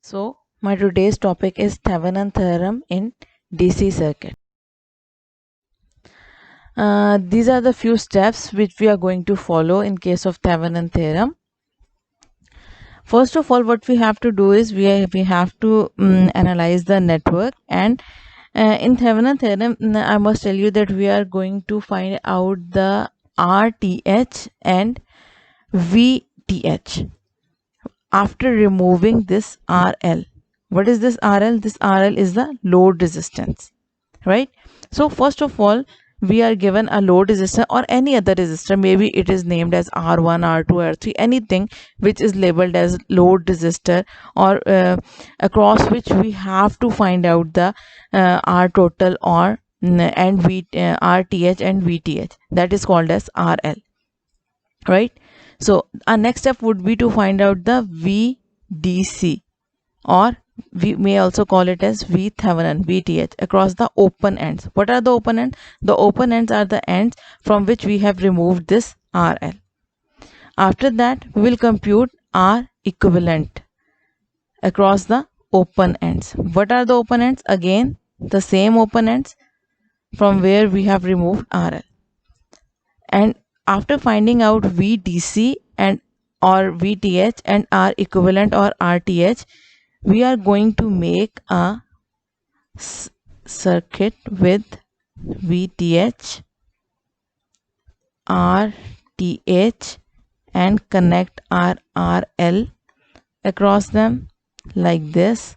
So my today's topic is Thevenin theorem in DC circuit. These are the few steps which we are going to follow in case of Thevenin theorem. First of all, what we have to do is we have to analyze the network, and in Thevenin theorem, I must tell you that we are going to find out the RTH and VTH after removing this RL. What is this RL? This RL is the load resistance, right? So first of all, we are given a load resistor or any other resistor, maybe it is named as R1, R2, R3, anything which is labeled as load resistor, or across which we have to find out the R total or and RTH and VTH, that is called as RL, right? So our next step would be to find out the VDC, or we may also call it as V Thevenin, VTH, across the open ends. What are the open ends? The open ends are the ends from which we have removed this RL. After that, we will compute R equivalent across the open ends. What are the open ends? Again, the same open ends from where we have removed RL. And after finding out VDC and or VTH and R equivalent or RTH, we are going to make a circuit with VTH, RTH and connect our RL across them like this,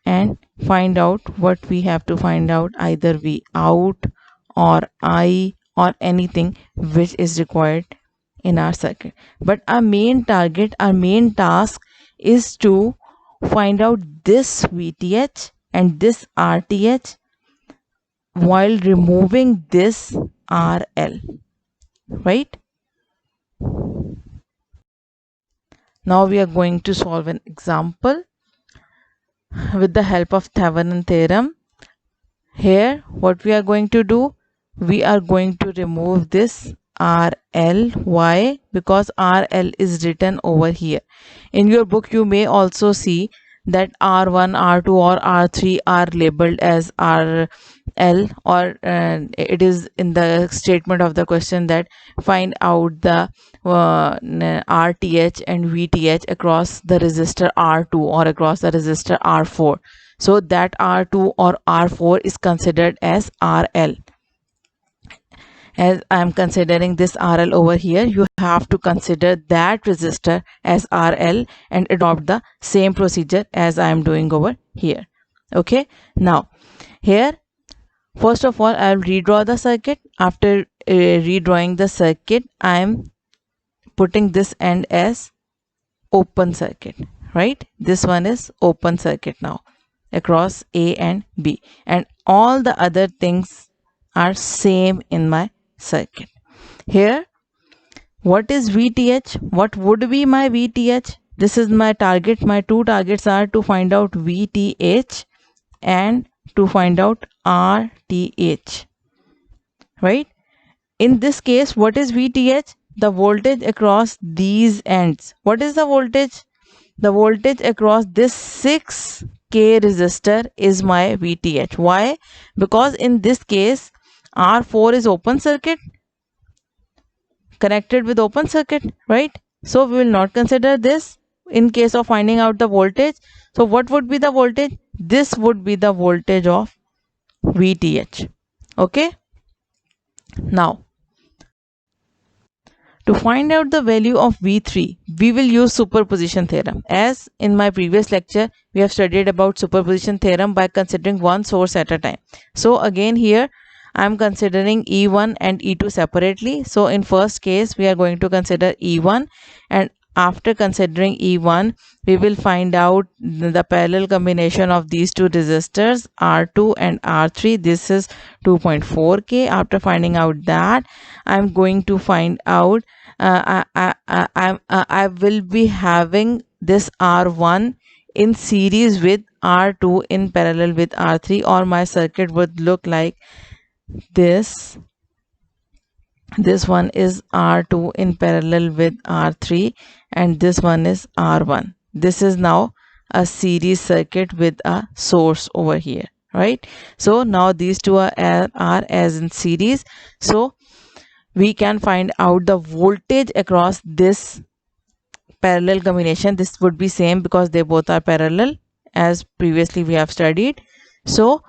and find out what we have to find out, either V out or I or anything which is required in our circuit. But our main target, our main task is to find out this VTH and this RTH while removing this RL, right? Now we are going to solve an example with the help of Thevenin theorem. Here what we are going to do, we are going to remove this RL. Why? Because RL is written over here. In your book you may also see that R1, R2 or R3 are labeled as RL, or it is in the statement of the question that find out the RTH and VTH across the resistor R2 or across the resistor R4. So that R2 or R4 is considered as RL. As I am considering this RL over here, you have to consider that resistor as RL and adopt the same procedure as I am doing over here. Okay, now here first of all I will redraw the circuit. After redrawing the circuit, I am putting this end as open circuit, right? This one is open circuit now across A and B, and all the other things are same in my circuit. Here what is VTH? What would be my VTH? This is my target. My two targets are to find out VTH and to find out RTH, right? In this case, what is VTH? The voltage across these ends. What is the voltage? The voltage across this 6K resistor is my VTH. Why? Because in this case R4 is open circuit, connected with open circuit, right? So we will not consider this in case of finding out the voltage. So what would be the voltage? This would be the voltage of VTH. Okay, now to find out the value of V3, we will use superposition theorem. As in my previous lecture, we have studied about superposition theorem by considering one source at a time. So again here I am considering E1 and E2 separately. So in first case we are going to consider E1, and after considering E1 we will find out the parallel combination of these two resistors R2 and R3. This is 2.4K. After finding out that, I am going to find out I will be having this R1 in series with R2 in parallel with R3, or my circuit would look like this. This one is R2 in parallel with R3 and this one is R1. This is now a series circuit with a source over here, right? So now these two are as in series. So we can find out the voltage across this parallel combination. This would be same because they both are parallel as previously we have studied. So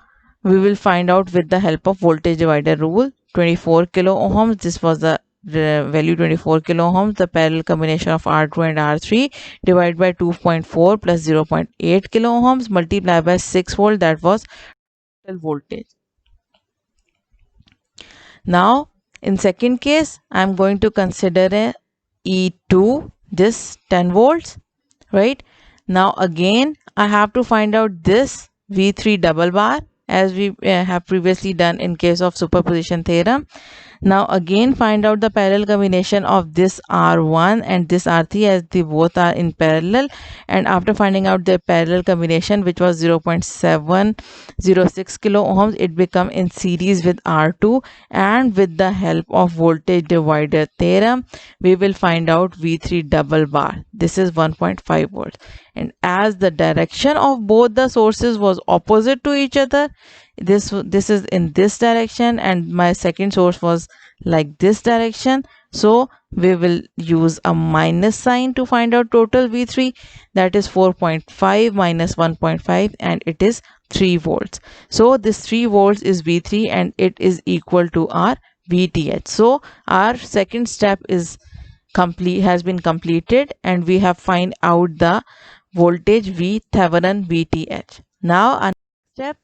we will find out with the help of voltage divider rule. 24 kilo ohms, this was the value 24 kilo ohms, the parallel combination of R2 and R3, divided by 2.4 plus 0.8 kilo ohms multiplied by 6 volt, that was total voltage. Now in second case I'm going to consider a E2, this 10 volts, right? Now again I have to find out this V3 double bar as we have previously done in case of superposition theorem. Now again find out the parallel combination of this R1 and this R3 as they both are in parallel, and after finding out the parallel combination which was 0.706 kilo ohms, it become in series with R2, and with the help of voltage divider theorem we will find out V3 double bar. This is 1.5 volts, and as the direction of both the sources was opposite to each other, this is in this direction and my second source was like this direction, so we will use a minus sign to find out total V3, that is 4.5 minus 1.5, and it is 3 volts. So this 3 volts is V3 and it is equal to our VTH. So our second step is has been completed and we have find out the voltage V Thevenin VTH. Now our next step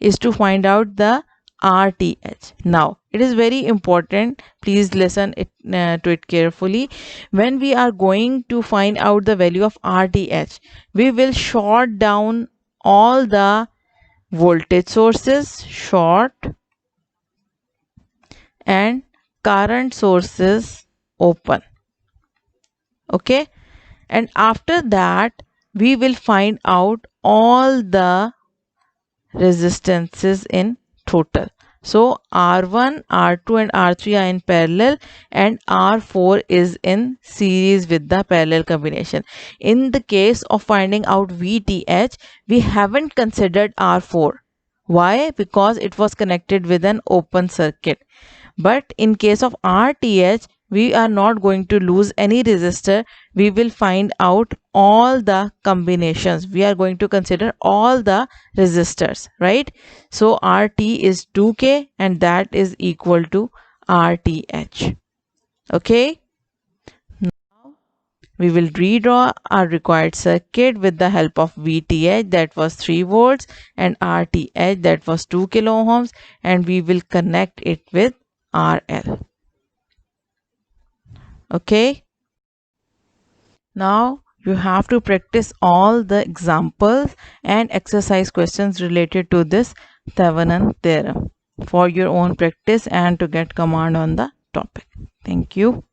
is to find out the RTH. Now it is very important, please listen to it carefully. When we are going to find out the value of RTH, we will short down all the voltage sources, short, and current sources open. Okay, and after that we will find out all the resistances in total. So R1, R2 and R3 are in parallel and R4 is in series with the parallel combination. In the case of finding out VTH, we haven't considered R4. Why? Because it was connected with an open circuit. But in case of RTH, we are not going to lose any resistor. We will find out all the combinations. We are going to consider all the resistors, right? So RT is 2K and that is equal to RTH. Okay. Now we will redraw our required circuit with the help of VTH, that was 3 volts, and RTH, that was 2 kilo ohms, and we will connect it with RL. Okay. Now you have to practice all the examples and exercise questions related to this Thevenin theorem for your own practice and to get command on the topic. Thank you.